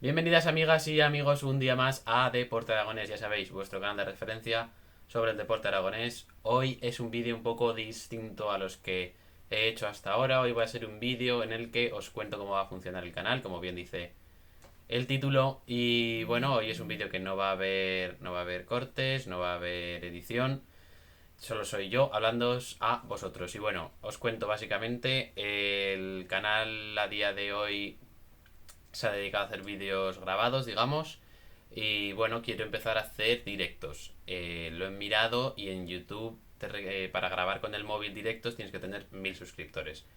Bienvenidas amigas y amigos un día más a Deporte Aragonés, ya sabéis, vuestro canal de referencia sobre el deporte aragonés. Hoy es un vídeo un poco distinto a los que he hecho hasta ahora. Hoy va a ser un vídeo en el que os cuento cómo va a funcionar el canal, como bien dice el título. Y bueno, hoy es un vídeo que no va a haber cortes, no va a haber edición. Solo soy yo hablándoos a vosotros. Y bueno, os cuento básicamente, el canal a día de hoy se ha dedicado a hacer vídeos grabados, digamos. Y bueno, quiero empezar a hacer directos. Lo he mirado y en YouTube para grabar con el móvil directos tienes que tener 1000 suscriptores.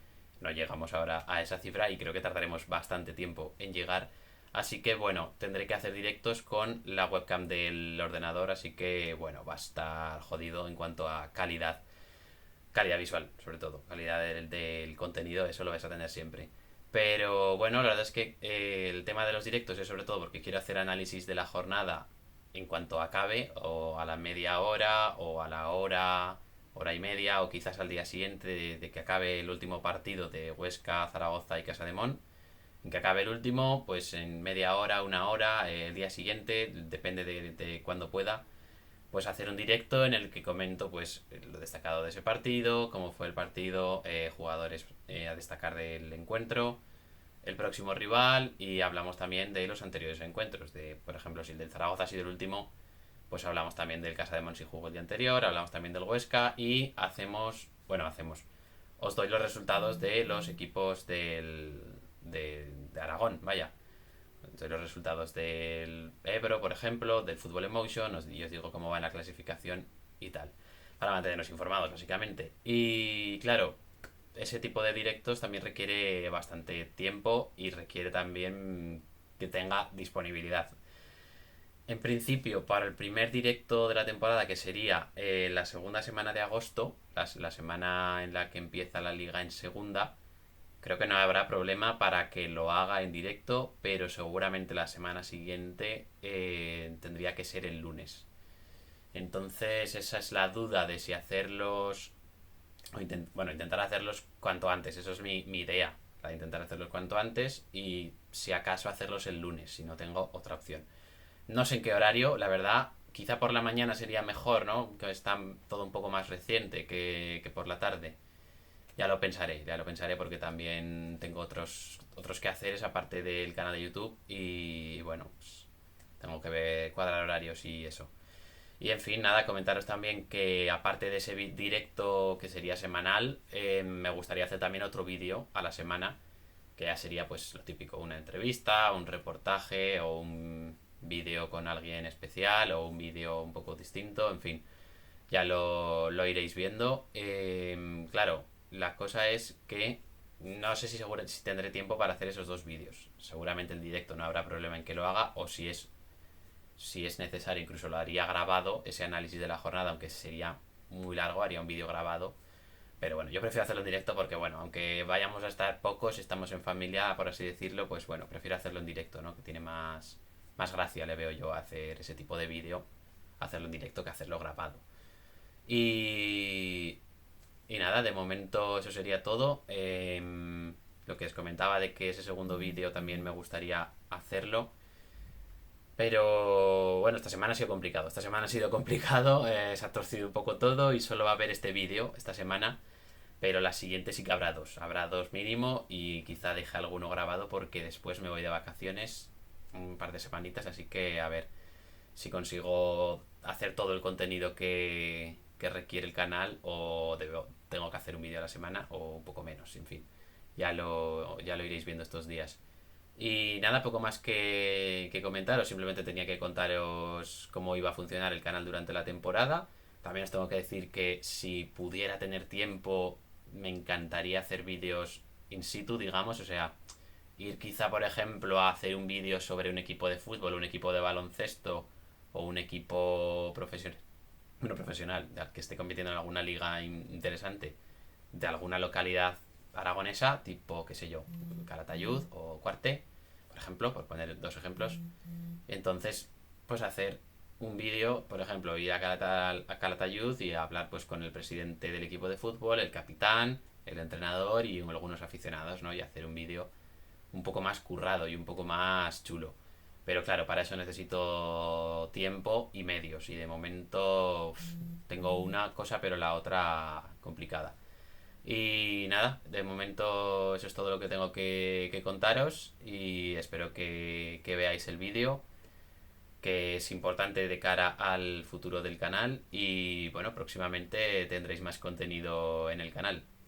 No llegamos ahora a esa cifra y creo que tardaremos bastante tiempo en llegar. Así que bueno, tendré que hacer directos con la webcam del ordenador. Así que bueno, va a estar jodido en cuanto a calidad. Calidad visual, sobre todo. Calidad del contenido, eso lo vais a tener siempre. Pero bueno, la verdad es que el tema de los directos es sobre todo porque quiero hacer análisis de la jornada en cuanto acabe, o a la media hora, o a la hora, hora y media, o quizás al día siguiente de que acabe el último partido de Huesca, Zaragoza y Casademón. En que acabe el último, pues en media hora, una hora, el día siguiente, depende de cuándo pueda, pues hacer un directo en el que comento pues lo destacado de ese partido, cómo fue el partido, jugadores a destacar del encuentro, el próximo rival, y hablamos también de los anteriores encuentros, de por ejemplo si el del Zaragoza ha sido el último, pues hablamos también del Casa de Monsi jugó el día anterior, hablamos también del Huesca y os doy los resultados de los equipos de Aragón, vaya. Entonces, los resultados del Ebro, por ejemplo, del Fútbol Emotion, y os digo cómo va en la clasificación y tal. Para mantenernos informados, básicamente. Y claro, ese tipo de directos también requiere bastante tiempo y requiere también que tenga disponibilidad. En principio, para el primer directo de la temporada, que sería la segunda semana de agosto, la semana en la que empieza la liga en segunda, creo que no habrá problema para que lo haga en directo, pero seguramente la semana siguiente tendría que ser el lunes. Entonces esa es la duda de si hacerlos, bueno, intentar hacerlos cuanto antes, eso es mi idea, la de intentar hacerlos cuanto antes y si acaso hacerlos el lunes, si no tengo otra opción. No sé en qué horario, la verdad, quizá por la mañana sería mejor, ¿no? Que está todo un poco más reciente que por la tarde. Ya lo pensaré porque también tengo otros quehaceres aparte del canal de YouTube y bueno, pues tengo que ver, cuadrar horarios y eso. Y en fin, nada, comentaros también que aparte de ese directo que sería semanal, me gustaría hacer también otro vídeo a la semana, que ya sería pues lo típico, una entrevista, un reportaje o un vídeo con alguien especial o un vídeo un poco distinto, en fin, ya lo iréis viendo. Claro, la cosa es que no sé si tendré tiempo para hacer esos dos vídeos. Seguramente el directo no habrá problema en que lo haga, o si es necesario, incluso lo haría grabado, ese análisis de la jornada, aunque sería muy largo, haría un vídeo grabado. Pero bueno, yo prefiero hacerlo en directo porque, bueno, aunque vayamos a estar pocos, estamos en familia, por así decirlo, pues bueno, prefiero hacerlo en directo, ¿no? Que tiene más gracia, le veo yo, hacer ese tipo de vídeo, hacerlo en directo que hacerlo grabado. Y, y nada, de momento eso sería todo. Lo que os comentaba de que ese segundo vídeo también me gustaría hacerlo. Pero bueno, esta semana ha sido complicado. Esta semana ha sido complicado, se ha torcido un poco todo y solo va a haber este vídeo esta semana. Pero la siguiente sí que habrá dos. Habrá dos mínimo y quizá deje alguno grabado porque después me voy de vacaciones un par de semanitas. Así que a ver si consigo hacer todo el contenido que requiere el canal o tengo que hacer un vídeo a la semana o un poco menos, en fin. Ya lo iréis viendo estos días. Y nada, poco más que comentaros, simplemente tenía que contaros cómo iba a funcionar el canal durante la temporada. También os tengo que decir que si pudiera tener tiempo, me encantaría hacer vídeos in situ, digamos, o sea, ir quizá, por ejemplo, a hacer un vídeo sobre un equipo de fútbol, un equipo de baloncesto o un equipo profesional, bueno, profesional, que esté compitiendo en alguna liga interesante de alguna localidad aragonesa, tipo, qué sé yo, Calatayud o Cuarte, por ejemplo, por poner dos ejemplos. Entonces, pues hacer un vídeo, por ejemplo, ir a Calatayud y hablar pues con el presidente del equipo de fútbol, el capitán, el entrenador y algunos aficionados, ¿no? Y hacer un vídeo un poco más currado y un poco más chulo. Pero claro, para eso necesito tiempo y medios. Y de momento tengo una cosa, pero la otra complicada. Y nada, de momento eso es todo lo que tengo que contaros. Y espero que veáis el vídeo, que es importante de cara al futuro del canal. Y bueno, próximamente tendréis más contenido en el canal.